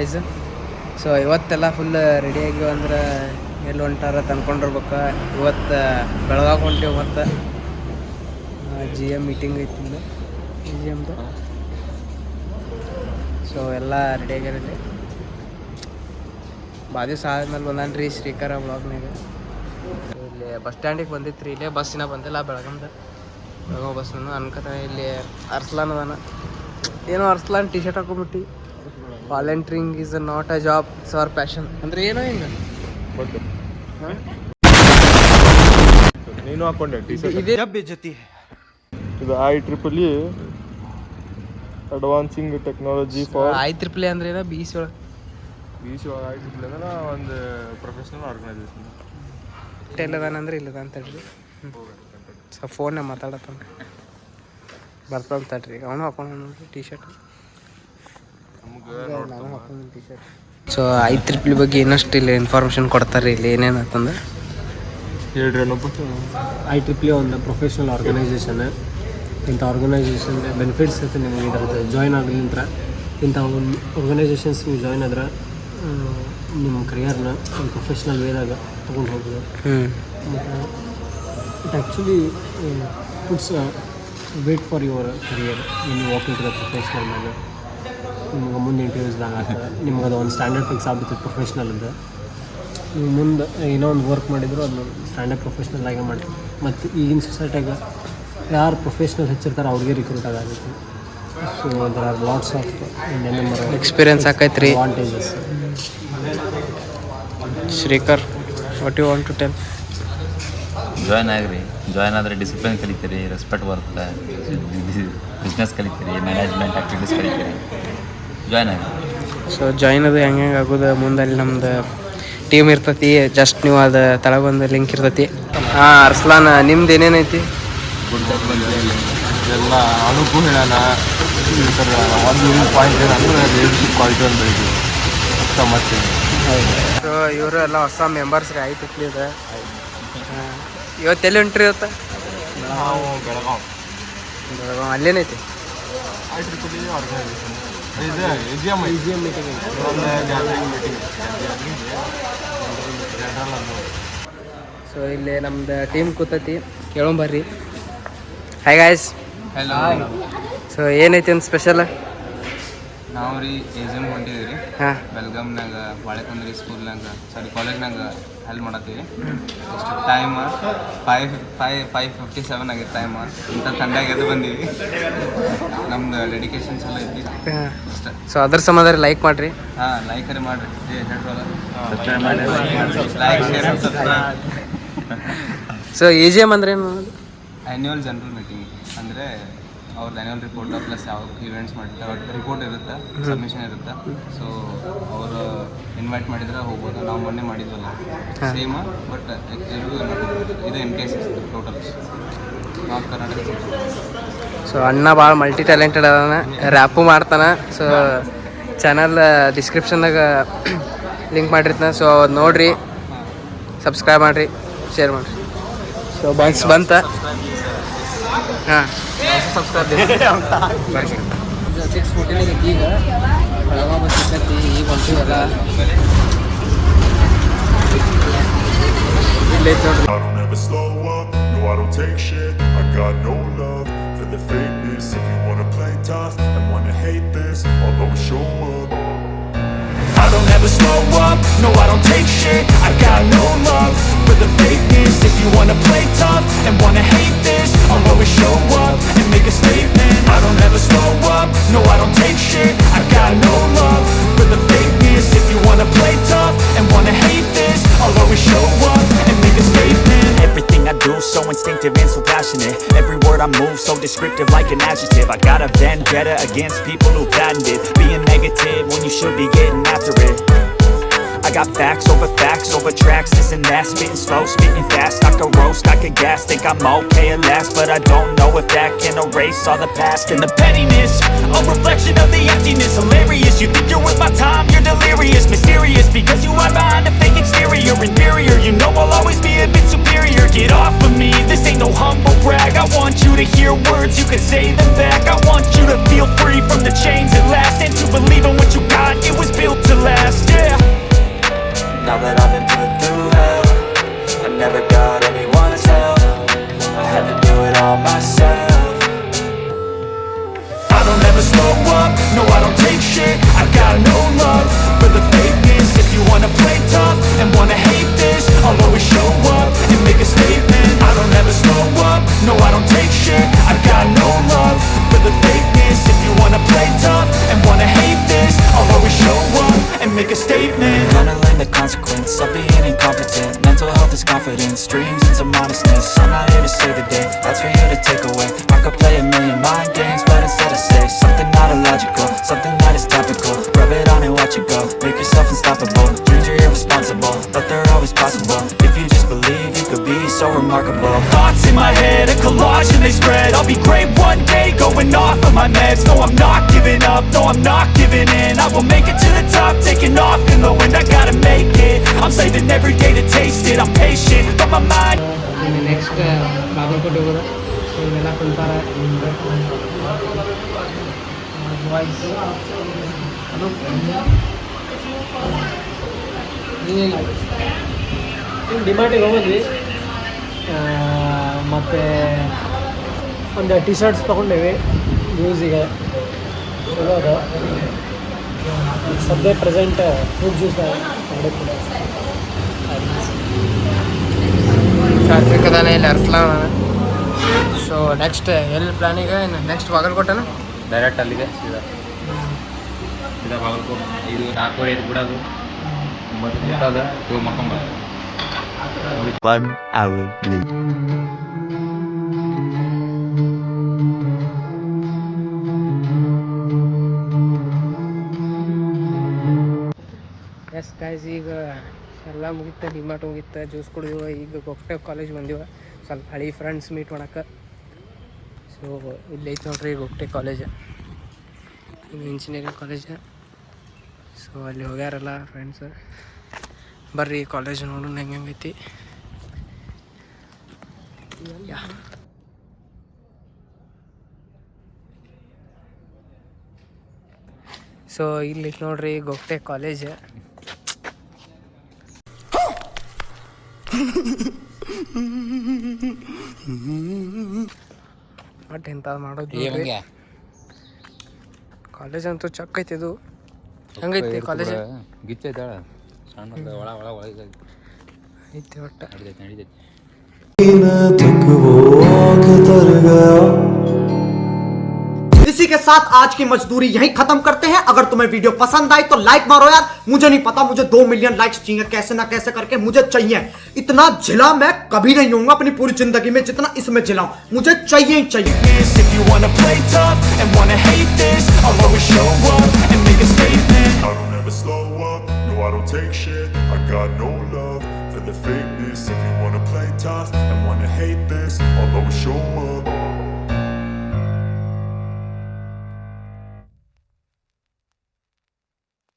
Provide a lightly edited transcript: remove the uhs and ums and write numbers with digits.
Guys. So ಇವತ್ತೆಲ್ಲ full ready ಆಗಿವ ಅಂದ್ರೆ ಎಲ್ಲಿ ಹೊಂಟಾರ ತಂದ್ಕೊಂಡಿರ್ಬೇಕು. ಇವತ್ತು ಬೆಳಗಾವಿ ಹೊಂಟೇವು ಮತ್ತು GM ಮೀಟಿಂಗ್ ಐತಿ GMದು. ಸೊ ಎಲ್ಲ ರೆಡಿ ಆಗಿರಲ್ಲಿ ದಿವಸ ಆದ್ಮೇಲೆ ಬಂದಾನ್ರಿ ಶ್ರೀಕರ ಬ್ಲಾಗ್ನಾಗ. ಇಲ್ಲಿ ಬಸ್ ಸ್ಟ್ಯಾಂಡಿಗೆ ಬಂದಿತ್ತು ರೀ. ಇಲ್ಲೇ ಬಸ್ಸಿನ ಬಂದಿಲ್ಲ ಬೆಳಗಾವಿ ಬಸ್ ಅನ್ಕೋತಾನೆ. ಇಲ್ಲಿ ಅರ್ಸ್ಲಾನ್ ಅದಾನ. ಏನೋ ಅರ್ಸ್ಲಾನ್ ಟಿ ಶರ್ಟ್ ಹಾಕೊಂಬಿಟ್ಟು volunteering is not a job, it's our passion ಅಂದ್ರೆ ಏನೋ ಹಿಂಗೆ ನೀನು ಹಾಕೊಂಡೆ ಟಿ ಶರ್ಟ್. ಇದೇ ಬೇಜತಿ. ಇದು IEEE advancing technology for IEEE ಅಂದ್ರೆ ಏನೋ BC ಒಳಗೆ IEEE ಅಂದ್ರೆ ಒಂದು ಪ್ರೊಫೆಷನಲ್ ಆರ್ಗನೈಸೇಷನ್. ಎಲ್ಲದಾನ ಅಂದ್ರೆ ಇಲ್ಲದ ಅಂತ ಹೇಳ್ರಿ. ಸೊ ಫೋನ್ನಾಗ ಮಾತಾಡತ್ತಾನ ಬರ್ತಾವ ತಡ್ರಿ. ಅವನು ಹಾಕೊಂಡು ನೋಡ್ರಿ ಟಿ ಶರ್ಟ್. ನಾನು ಹಾಕೊಂಡು ಟಿ ಶರ್ಟ್. ಸೊ IEEE ಬಗ್ಗೆ ಇನ್ನಷ್ಟು ಇಲ್ಲಿ ಇನ್ಫಾರ್ಮೇಷನ್ ಕೊಡ್ತಾರೆ. ಇಲ್ಲಿ ಏನೇನು ಅಂತಂದ್ರೆ ಹೇಳ್ರಿ ಅನ್ನೋದು. IEEE ಒಂದು ಪ್ರೊಫೆಷ್ನಲ್ ಆರ್ಗನೈಸೇಷನ್. ಇಂಥ ಆರ್ಗನೈಸೇಷನ್ ಬೆನಿಫಿಟ್ಸ್ ಇರುತ್ತೆ ನಿಮಗೆ. ಇದ್ರದ್ದು ಜಾಯ್ನ್ ಆಗಲಿಂತ್ರ ಇಂಥ ಒಂದು ಆರ್ಗನೈಸೇಷನ್ಸ್ ನೀವು ಜಾಯ್ನ್ ಆದ್ರೆ ನಿಮ್ಮ ಕರಿಯರ್ನ ಒಂದು ಪ್ರೊಫೆಷ್ನಲ್ ವೇದಾಗ ತೊಗೊಂಡು ಹೋಗೋದು. ಮತ್ತು it actually puts weight for your career. ನೀವು walk into the professional ಮೇಲೆ ನಿಮ್ಗೆ ಮುಂದೆ ಇಂಟರ್ವ್ಯೂಸ್ದಾಗ ಆಗ್ತದೆ. ನಿಮ್ಗೆ ಅದು ಒಂದು ಸ್ಟ್ಯಾಂಡರ್ಡ್ ಫಿಕ್ಸ್ ಆಗ್ಬಿಡ್ತದೆ ಪ್ರೊಫೆಷ್ನಲ್ ಅಂತ. ನೀವು ಮುಂದೆ ಏನೋ ಒಂದು ವರ್ಕ್ ಮಾಡಿದ್ರು ಅದನ್ನ ಸ್ಟ್ಯಾಂಡರ್ಡ್ ಪ್ರೊಫೆಷ್ನಲ್ ಆಗಿ ಮಾಡ್ತೀವಿ. ಮತ್ತು ಈಗಿನ ಸೊಸೈಟಿಯಾಗ ಯಾರು ಪ್ರೊಫೆಷ್ನಲ್ ಹೆಚ್ಚಿರ್ತಾರೆ ಅವ್ರಿಗೆ ರಿಕ್ರೂಟ್ ಆಗುತ್ತೆ. So there are lots of experience ಆಕೈತ್ರಿ, advantages. Shrikar, what you want to tell? Join ಆಗಿರಿ. ಜಾಯ್ನ್ ಆದರೆ ಡಿಸಿಪ್ಲಿನ್ ಕಲಿತೀರಿ, ರೆಸ್ಪೆಕ್ಟ್ ಬರುತ್ತೆ, ಬಿಸ್ನೆಸ್ ಕಲಿತೀರಿ, ಮ್ಯಾನೇಜ್ಮೆಂಟ್ ಆ್ಯಕ್ಟಿವಿಟೀಸ್ ಕಲಿತೀರಿ. ಜಾಯ್ನ್ ಆಗಿ. ಸೊ ಜಾಯ್ನ್ ಅದು ಹೆಂಗೆ ಆಗೋದು ಮುಂದಲ್ಲಿ ನಮ್ದು ಟೀಮ್ ಇರ್ತೈತಿ. ಜಸ್ಟ್ ನೀವು ಅದು ತಳಗೊಂದು ಲಿಂಕ್ ಇರ್ತೈತಿ. ಅರ್ಸ್ಲಾನ್ ನಿಮ್ದು ಏನೇನೈತಿ? ಎಲ್ಲ ಅನುಕೂಲ ಹೇಳೋಣ. ಒಂದು ಪಾಯಿಂಟ್ ಏನಂದ್ರೆ ಲೀಡರ್ಶಿಪ್ ಕ್ವಾಲಿಟಿ ಅಂತ ಇದು ಮತ್ತೆ. ಸೊ ಇವರು ಎಲ್ಲ ಹೊಸ ಮೆಂಬರ್ಸ್ ರೀ IEEE ಇದೆ. ಇವತ್ತು ಎಲ್ಲಿ ಹೊಂಟ್ರಿ? ಇವತ್ತು ನಾವು ಬೆಳಗಾವಿ ಅಲ್ಲೇನೈತಿ IEEE ಆರ್ಗನೈಸೇಷನ್. ಇದು AGM meeting gathering meeting general ಅನ್ನೋದು. ಸೊ ಇಲ್ಲಿ ನಮ್ದು ಟೀಮ್ ಕೂತೈತಿ, ಕೇಳೋಂಬರ್ರಿ. Hi guys. ಹಲೋ. ಸೊ ಏನೈತಿ ಒಂದು ಸ್ಪೆಷಲ್? ನಾವು ರೀ AGM ಹೊಂಟಿದ್ದೀವಿ ರೀ. ಹಾಂ, ಬೆಲ್ಗಾಮ್ನಾಗ ಬಾಳೆಕಂದ್ರಿ ಸ್ಕೂಲ್ನಾಗ ಕಾಲೇಜ್ನಾಗ ಹೆಲ್ಪ್ ಮಾಡತ್ತೀವಿ. ಎಷ್ಟು ಟೈಮ್ 5:57 ಆಗಿತ್ತು ಟೈಮ್. ಇಂಥ ಥಂಡಾಗಿ ಎದ್ದು ಬಂದೀವಿ. ನಮ್ದು ಡೆಡಿಕೇಶನ್ಸ್ ಎಲ್ಲ ಐತಿ ಅಷ್ಟೇ. ಸೊ ಅದ್ರ ಸಂಬಂಧ ಲೈಕ್ ಮಾಡಿರಿ. ಹಾಂ, ಲೈಕರೇ ಮಾಡಿರಿ. ಸಬ್ಸ್ಕ್ರೈಬ್ ಮಾಡಿ, like share subscribe. So AGM ಅಂದ್ರೆ ಏನು? ಆ್ಯನ್ಯುವಲ್ ಜನರಲ್ ಮೀಟಿಂಗ್ ಅಂದರೆ ಅವ್ರದ್ದು ಆ್ಯನ್ಯುವಲ್ ರಿಪೋರ್ಟ್ ಪ್ಲಸ್ ಯಾವ ಇವೆಂಟ್ಸ್ ಮಾಡಿರ್ತಾರೆ ರಿಪೋರ್ಟ್ ಇರುತ್ತೆ, ಸಬ್ಮಿಷನ್ ಇರುತ್ತೆ. ಸೊ ಅವರು ಇನ್ವೈಟ್ ಮಾಡಿದ್ರೆ ಹೋಗ್ಬೋದು. ನಾವು ಮೊನ್ನೆ ಮಾಡಿದ್ವಲ್ಲ ಸೇಮ್, ಬಟ್ ಇದು NKS total north Karnataka. So ಅಣ್ಣ ಭಾಳ ಮಲ್ಟಿ ಟ್ಯಾಲೆಂಟೆಡ್ ಅದಾನ, ರ್ಯಾಪು ಮಾಡ್ತಾನೆ. ಸೊ ಚಾನಲ್ ಡಿಸ್ಕ್ರಿಪ್ಷನ್ದಾಗ ಲಿಂಕ್ ಮಾಡಿರ್ತಾನೆ. ಸೊ ಅದು ನೋಡಿರಿ, ಸಬ್ಸ್ಕ್ರೈಬ್ ಮಾಡಿರಿ, ಶೇರ್ ಮಾಡಿರಿ. ಸೊ ಬಂತ ಹಾಂ 6:14 ಈಗ ಬೆಳಗಾವಿ ಬಸ್ ಸಿಕ್ಕೈತಿ. ಈಗ ಹೊಂಟಿವಲ್ಲ ಇಲ್ಲೈತೆ ನೋಡ್ರಿ. I don't ever slow up, no I don't take shit. I got no love for the fakeness. If you wanna play tough and wanna hate this, I'll always show up. I don't ever slow up, no I don't take shit. I got no love for the fakeness. If you wanna play tough and wanna hate this, I'll always show up and make a statement. I don't ever slow up, no I don't take shit. I got no love for the fakeness. If you wanna play tough and wanna hate this, I'll always show up and make a statement. Everything I do so instinctive and so passionate. Every word I move so descriptive like an adjective. I got a vendetta against people who patented being negative when you should be getting after it. I got facts over tracks, this and that. Spitting slow, spitting fast, I could roast, I could gas. Think I'm okay at last, but I don't know if that can erase all the past. And the pettiness, a reflection of the emptiness. Hilarious, you think you're worth my time, you're delirious. Mysterious, because you hide behind a fake exterior. Inferior, you know I'll always be a bit superior. Get off of me, this ain't no humble brag. I want you to hear words, you can say them back. I want you to feel free from the chains at last, and to believe in what you got, it was built to last, yeah. Now that I've been put through hell, I never got anyone's help, I had to do it all myself. I don't ever slow up, no I don't take shit, I got no love for the fakeness. If you wanna play tough and wanna hate this, I'll always show up and make a statement. I don't ever slow up, no I don't take shit, I got no love for the fakeness. If you wanna play tough and wanna hate this, I'll always show up and make a statement. Gonna learn the consequence of being incompetent. Mental health is confidence, dreams into modestness. I'm not here to save the day, that's for you to take away. I could play a million mind games, but instead I say something not illogical, something that is topical. Rub it on and watch it go, make yourself unstoppable. Dreams are irresponsible, but they're always possible. If you just believe, you could be so remarkable. Thoughts in my head, a collage and they spread. I'll be great one day, going off of my meds. No, I'm not giving up, no, I'm not giving in. I will make it to the top, taking off in the wind. I gotta make it, I'm saving every day to taste it. I'm patient, but my mind ಇನ್ನು next Bagalkot ಹೋಗೋದು. So ಇವೆಲ್ಲ ಕುಂತಾರೆ voice ಅದು ಡಿಮಾರ್ಟಿಗೆ ಹೋಗಿದ್ವಿ, ಮತ್ತು ಒಂದು T shirts ತೊಗೊಂಡೇವಿ ಯೂಸಿಗೆ. ಚಲೋ ಅದು. ಸದ್ಯ ಪ್ರೆಸೆಂಟ್ ಫ್ರೂಟ್ ಜ್ಯೂಸ್ ಮಾಡಿಕೊಂಡು ಸಾತ್ವಿಕದಾನೆ ಇಲ್ಲಿ ಅರ್ಸ್ಲಾನ. ಸೊ ನೆಕ್ಸ್ಟ್ ಎಲ್ಲಿ ಪ್ಲಾನಿಗ? ಇನ್ನು ನೆಕ್ಸ್ಟ್ ಬಾಗಲಕೋಟೆನ ಡೈರೆಕ್ಟ್ ಅಲ್ಲಿಗೆ ಸೀದಾ ಬಾಗಲಕೋಟೆ. ಇದು 4:05 ಬಿಡೋದು, 9 ಬಿಟ್ಟೋದು, ಇವು ಮಕ್ಕೊಂಬರೋದು. 1 hour later. ಎಸ್ ಗಾಯ್ಸ್, ಈಗ ಎಲ್ಲ ಮುಗಿತ, ಡಿಮಾರ್ಟ್ ಮುಗಿತ, ಜ್ಯೂಸ್ ಕುಡಿದಿವ. ಈಗ ಗೊಕ್ಟೆ ಕಾಲೇಜ್ ಬಂದಿವ ಸ್ವಲ್ಪ ಹಳಿ ಫ್ರೆಂಡ್ಸ್ ಮೀಟ್ ಮಾಡಕ್ಕೆ. ಸೊ ಇಲ್ಲಿ ಐತೆ ನೋಡ್ರಿ ಗೊಕ್ಟೆ ಕಾಲೇಜ್, ಇದು ಇಂಜಿನಿಯರಿಂಗ್ ಕಾಲೇಜ್. ಸೊ ಅಲ್ಲಿ ಹೋಗ್ಯಾರಲ್ಲ ಫ್ರೆಂಡ್ಸ್. ಬರ್ರಿ ಕಾಲೇಜ್ ನೋಡೋಣ ಹೆಂಗೈತಿ. ಸೊ ಇಲ್ಲಿ ನೋಡ್ರಿ ಗೊಕ್ಟೆ ಕಾಲೇಜ್. ಬಟ್ ಎಂತ ಮಾಡೋದು ಕಾಲೇಜ್ ಅಂತೂ ಚಕ್ ಐತಿ. ಇದು ಹಂಗೈತಿ ಕಾಲೇಜ್, ಗಿಚ್ಚೈತಾಳ ಸಣ್ಣ ಒಳ ಒಳ ಒಳ ಐತಿ ಒಟ್ಟ. ನಡೀತೈತಿ. इसी के साथ आज की मजदूरी यहीं खत्म करते हैं। अगर तुम्हें वीडियो पसंद आई तो लाइक मारो यार। मुझे नहीं पता, मुझे 2 मिलियन लाइक्स चाहिए, कैसे ना कैसे करके मुझे चाहिए। इतना जिला मैं कभी नहीं होऊंगा अपनी पूरी जिंदगी में जितना इसमें जिलाऊं, मुझे चाहिए ही चाहिए। If you wanna play tough and wanna hate this, I'll always show up and make a statement. I don't ever slow up, no I don't take shit, I got no love for the fakeness. If you wanna play tough